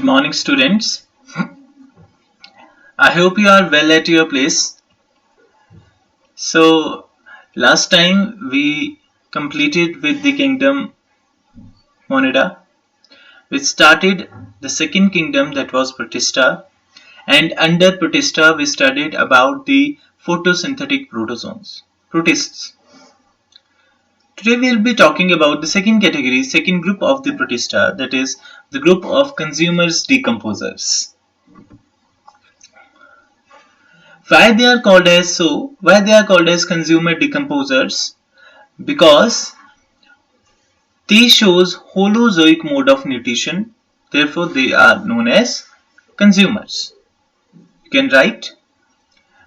Good morning, students. I hope you are well at your place. So, last time we completed with the kingdom Moneda. We started the second kingdom, that was Protista, and under Protista we studied about the photosynthetic protists. Today we will be talking about the second category, second group of the Protista, that is the group of consumers decomposers. Why they are called as consumer decomposers? Because they shows holozoic mode of nutrition, therefore they are known as consumers. You can write,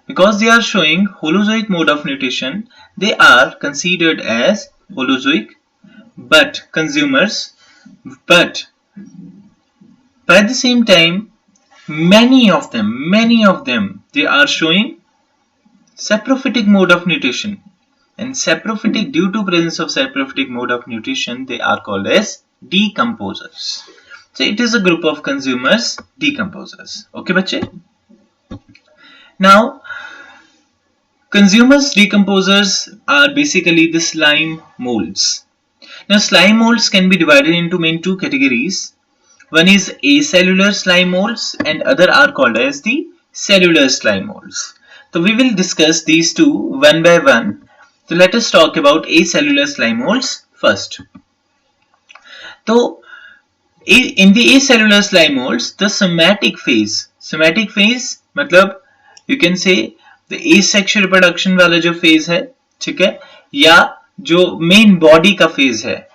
because they are showing holozoic mode of nutrition, they are considered as holozoic but consumers, but by the same time many of them they are showing saprophytic mode of nutrition, and saprophytic, due to presence of saprophytic mode of nutrition, they are called as decomposers. So it is a group of consumers decomposers. Okay bache. Now consumers decomposers are basically the slime molds. Now slime molds can be divided into main two categories. One is acellular slime molds and other are called as the cellular slime molds. So we will discuss these two one by one. So let us talk about acellular slime molds first. So in the acellular slime molds, the somatic phase मतलब you can say the asexual reproduction वाला जो phase है, ठीक है, या जो main body का phase है,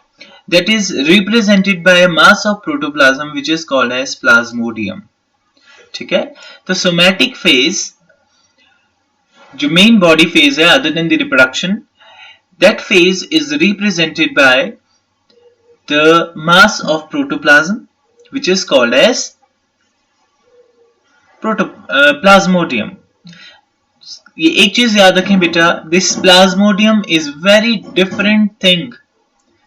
that is represented by a mass of protoplasm which is called as plasmodium. ठीक है, तो somatic phase जो main body phase है other than the reproduction, that phase is represented by the mass of protoplasm which is called as plasmodium. ये एक चीज याद रखें बेटा, this plasmodium is very different thing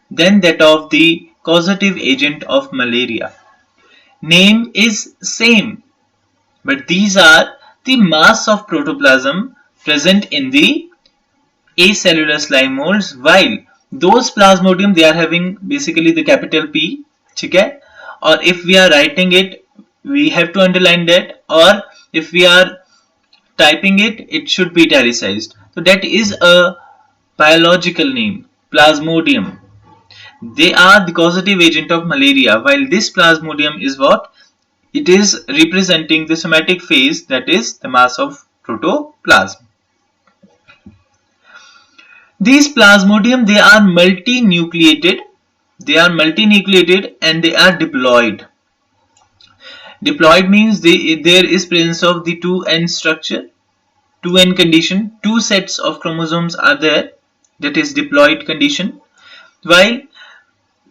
than that of the causative agent of malaria. Name is same, but these are the mass of protoplasm present in the acellular slime molds, while those plasmodium they are having basically the capital P, ठीक है, or if we are writing it we have to underline that, or if we are typing it, it should be italicized. So that is a biological name, plasmodium. They are the causative agent of malaria, while this plasmodium is what? It is representing the somatic phase, that is the mass of protoplasm. These plasmodium, they are multinucleated and they are diploid. Diploid means there is presence of the 2n structure, 2n condition, two sets of chromosomes are there, that is diploid condition, while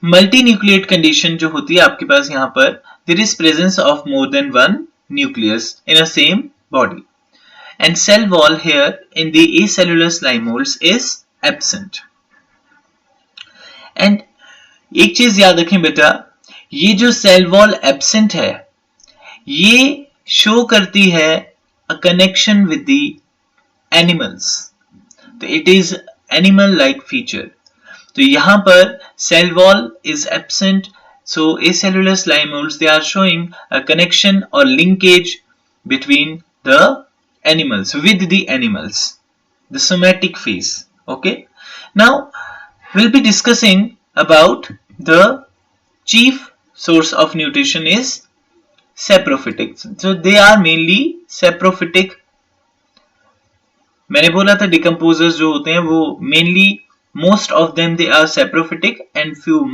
multinucleate condition जो होती है आपके पास यहाँ पर, there is presence of more than one nucleus in a same body, and cell wall here in the acellular slime molds is absent. And एक चीज याद रखें बेटा, ये जो cell wall absent है ये शो करती है a connection with the animals, तो it is animal like feature. तो यहाँ पर cell wall is absent, so acellular slime molds they are showing a connection or linkage between the animals, with the animals, the somatic phase. Okay, now we'll be discussing about the chief source of nutrition is saprophytic. So they are mainly saprophytic. मैंने बोला था decomposers जो होते हैं वो mainly most of them they are saprophytic and few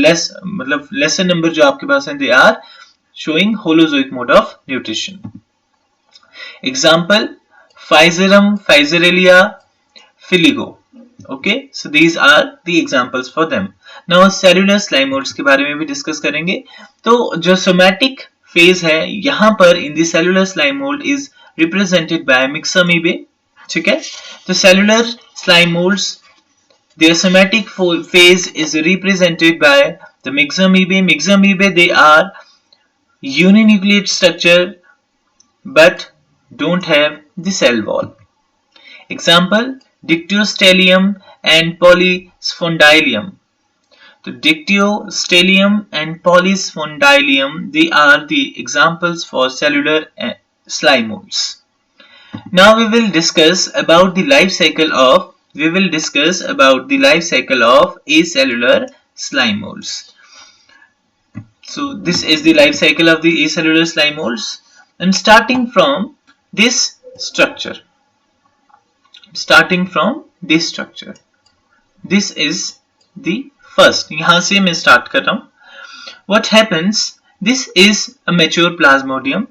less मतलब lesser number जो आपके पास हैं they are showing holozoic mode of nutrition. Example Physarum, Physarelia, Filigo. Okay, so these are the examples for them. Now cellular slime molds के बारे में भी discuss करेंगे. तो जो somatic phase है यहाँ पर in the cellular slime mold is represented by myxamoeba. ठीक है, तो cellular slime molds their somatic phase is represented by the myxamoeba. Myxamoeba they are uninucleate structure but don't have the cell wall. Example, dictyostelium and polyspondylium. The dictyostelium and polyspondylium, they are the examples for cellular slime molds. Now we will discuss about the life cycle of acellular slime molds. So this is the life cycle of the acellular slime molds, and starting from this structure. This is the first. यहाँ से मैं start कर रहा हूँ. What happens? This is a mature plasmodium.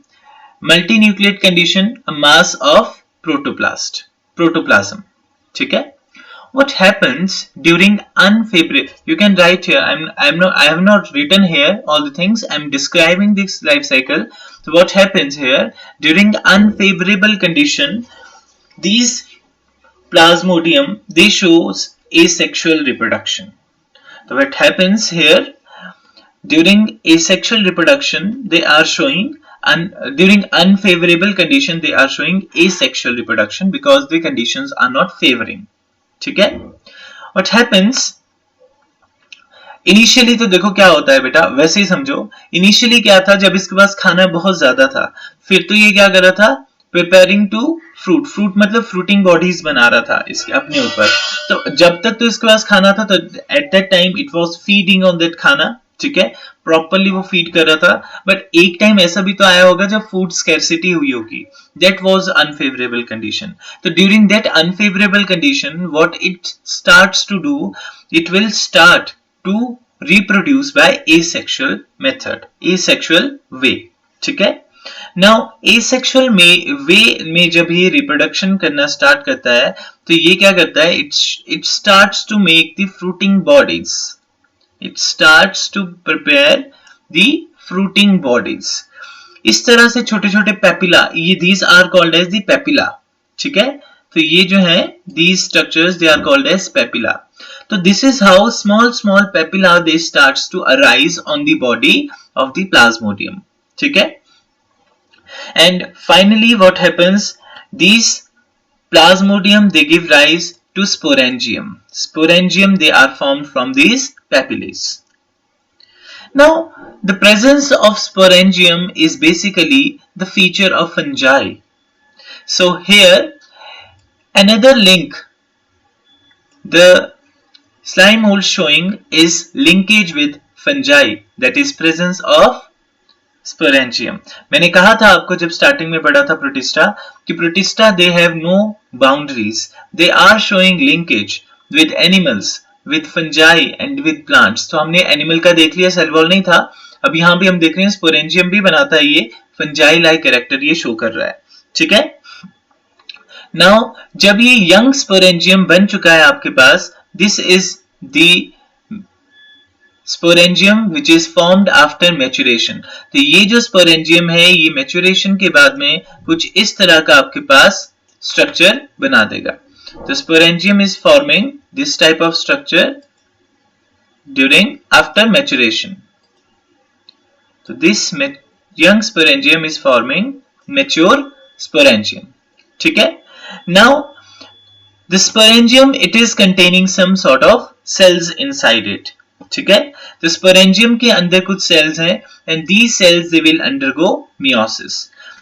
Multinucleate condition, a mass of protoplasm. ठीक है? What happens during unfavorable? You can write here. I have not written here all the things. I'm describing this life cycle. So what happens here during unfavorable condition? These plasmodium, they shows asexual reproduction. So what happens here during asexual reproduction? They are showing during unfavorable condition they are showing asexual reproduction because the conditions are not favoring. ठीक है? What happens? Initially तो देखो क्या होता है बेटा, वैसे ही समझो. इनिशियली क्या था, जब इसके पास खाना बहुत ज्यादा था, फिर तो ये क्या कर रहा था, प्रिपेयरिंग टू फ्रूट मतलब फ्रूटिंग बॉडीज बना रहा था इसके अपने ऊपर. तो जब तक तो इसके पास खाना था, तो at that time it was feeding on that खाना. ठीक है, प्रॉपरली वो फीड कर रहा था. बट एक टाइम ऐसा भी तो आया होगा जब फूड स्कैरसिटी हुई होगी. That was unfavourable condition. तो during that unfavourable condition what it starts to do, it will start to reproduce by asexual method, asexual way. ठीक है. Now asexual way में जब ये reproduction करना start करता है, तो ये क्या करता है, it starts to make the fruiting bodies. It starts to prepare the fruiting bodies. इस तरह से छोटे छोटे पेपिला, ये these are called as the papilla. ठीक है. तो ये जो है these structures they are called as papilla. So this is how small papilla they starts to arise on the body of the plasmodium. ठीक है. And finally what happens, these plasmodium they give rise to sporangium. Sporangium they are formed from these papillae. Now the presence of sporangium is basically the feature of fungi. So here another link the slime mold showing is linkage with fungi, that is presence of sporangium. मैंने कहा था आपको जब starting में पढ़ा था protista कि protista they have no boundaries, they are showing linkage with animals, with fungi and with plants. तो हमने एनिमल का देख लिया, सेल वॉल नहीं था. अब यहाँ भी हम देख रहे हैं स्पोरेंजियम भी बनाता है, ये फंजाई लाइक कैरेक्टर ये शो कर रहा है. ठीक है. नाउ जब ये यंग स्पोरेंजियम बन चुका है आपके पास, this is the sporangium which is formed after maturation. तो ये जो sporangium है ये maturation के बाद में कुछ इस तरह का आपके पास structure बना देगा. तो sporangium is forming this type of structure during after maturation. So this young sporangium is forming mature sporangium. ठीक है. Now the sporangium it is containing some sort of cells inside it. ठीक है. तो sporangium के अंदर कुछ cells हैं and these cells they will undergo meiosis.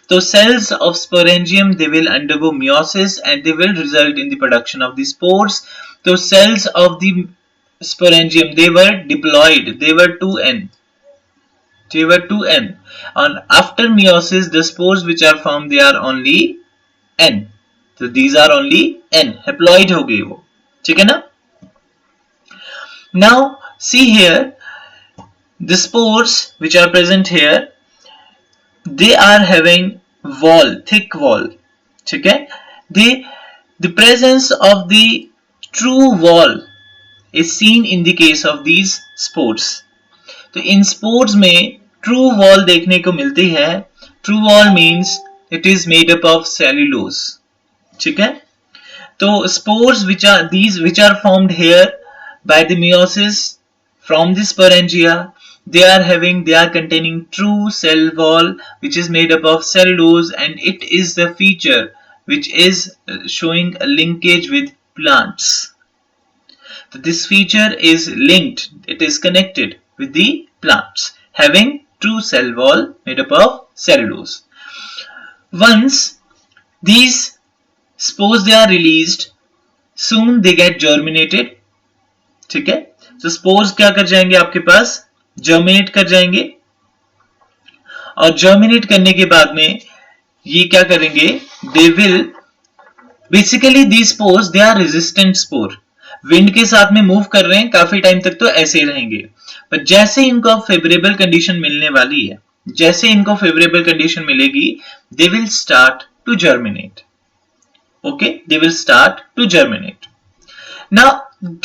तो cells of sporangium they will undergo meiosis and they will result in the production of the spores. तो cells of the sporangium they were diploid, they were 2n. And after meiosis the spores which are formed they are only n. So these are only n, haploid हो गई वो. ठीक है ना. Now see here the spores which are present here they are having wall, thick wall. ठीक है. The presence of the true wall is seen in the case of these spores. तो इन spores में true wall देखने को मिलती है. True wall means it is made up of cellulose. ठीक है. तो spores which are formed here by the meiosis from the sporangia, they are containing true cell wall which is made up of cellulose, and it is the feature which is showing a linkage with plants. So this feature is linked, it is connected with the plants having true cell wall made up of cellulose. Once these spores they are released, soon they get germinated. ठीक है, तो spores क्या कर जाएंगे आपके पास, germinate कर जाएंगे, और जर्मिनेट करने के बाद में ये क्या करेंगे, they will basically the spores they are resistant spore, wind के साथ में मूव कर रहे हैं काफी टाइम तक तो ऐसे ही रहेंगे, पर जैसे इनको फेवरेबल कंडीशन मिलने वाली है, जैसे इनको फेवरेबल कंडीशन मिलेगी, they will start to germinate. Okay, they will start to germinate. Now,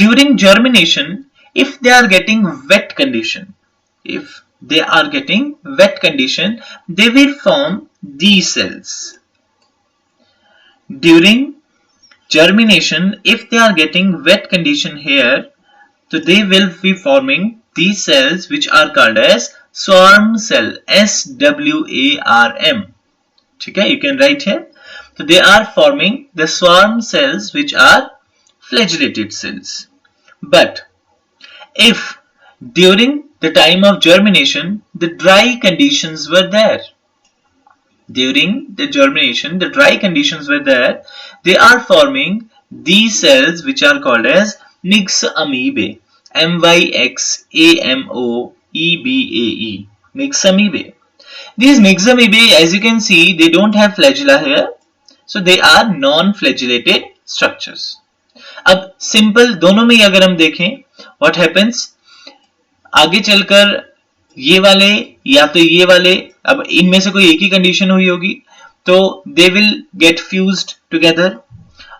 during germination, if they are getting wet condition, they will form these cells. During germination, if they are getting wet condition here, so they will be forming these cells which are called as swarm cell, SWARM. Okay, you can write here. So they are forming the swarm cells which are flagellated cells. But if during the time of germination the dry conditions were there, they are forming these cells which are called as myxamoebae, MYXAMOEBAE, myxamoebae. These myxamoebae, as you can see, they don't have flagella here. So they are non-flagellated structures. अब simple दोनों में अगर हम देखें, what happens, आगे चलकर ये वाले या तो ये वाले, अब इनमें से कोई एक ही कंडीशन हुई होगी, तो they will get fused together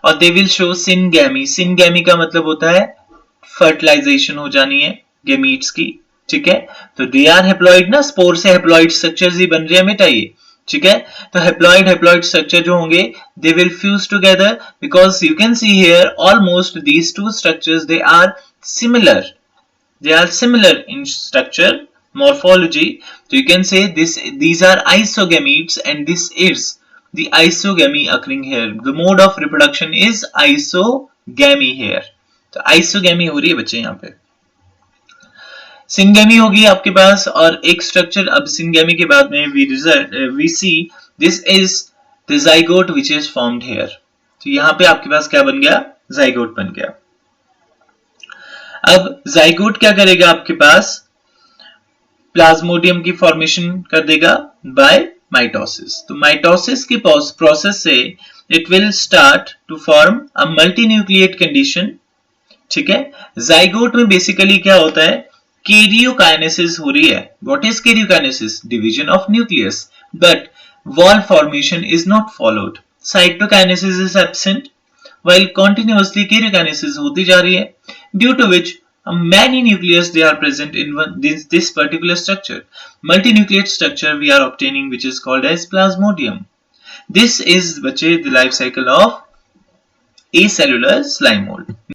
और they will show syngamy. Syngamy का मतलब होता है फर्टिलाइजेशन हो जानी है गैमीट्स की. ठीक है, तो they are haploid ना, स्पोर से हैप्लॉइड स्ट्रक्चर्स ही बन रहे हैं बेटा ये. ठीक है, तो हैप्लॉइड स्ट्रक्चर जो होंगे, they will fuse together because you can see here almost these two structures they are similar in structure morphology. So you can say these are isogametes and this is the isogamy occurring here. The mode of reproduction is isogamy here. तो isogamy हो रही है बच्चे यहाँ पे. Syngamy होगी आपके पास और एक स्ट्रक्चर. अब सिंगेमी के बाद में we see this is the zygote which is formed here. तो यहाँ पे आपके पास क्या बन गया, zygote बन गया. अब zygote क्या करेगा आपके पास, प्लाज्मोडियम की फॉर्मेशन कर देगा बाय माइटोसिस. तो माइटोसिस की प्रोसेस से it will start to form a multinucleate condition. ठीक है, zygote में बेसिकली क्या होता है, karyokinesis हो रही है. What is karyokinesis? Division of nucleus. But wall formation is not followed. Cytokinesis is absent, while continuously karyokinesis होती जा रही है, due to which many nucleus they are present in this particular structure. Multinucleate structure we are obtaining, which is called as plasmodium. This is बच्चे the life cycle of acellular slime mold.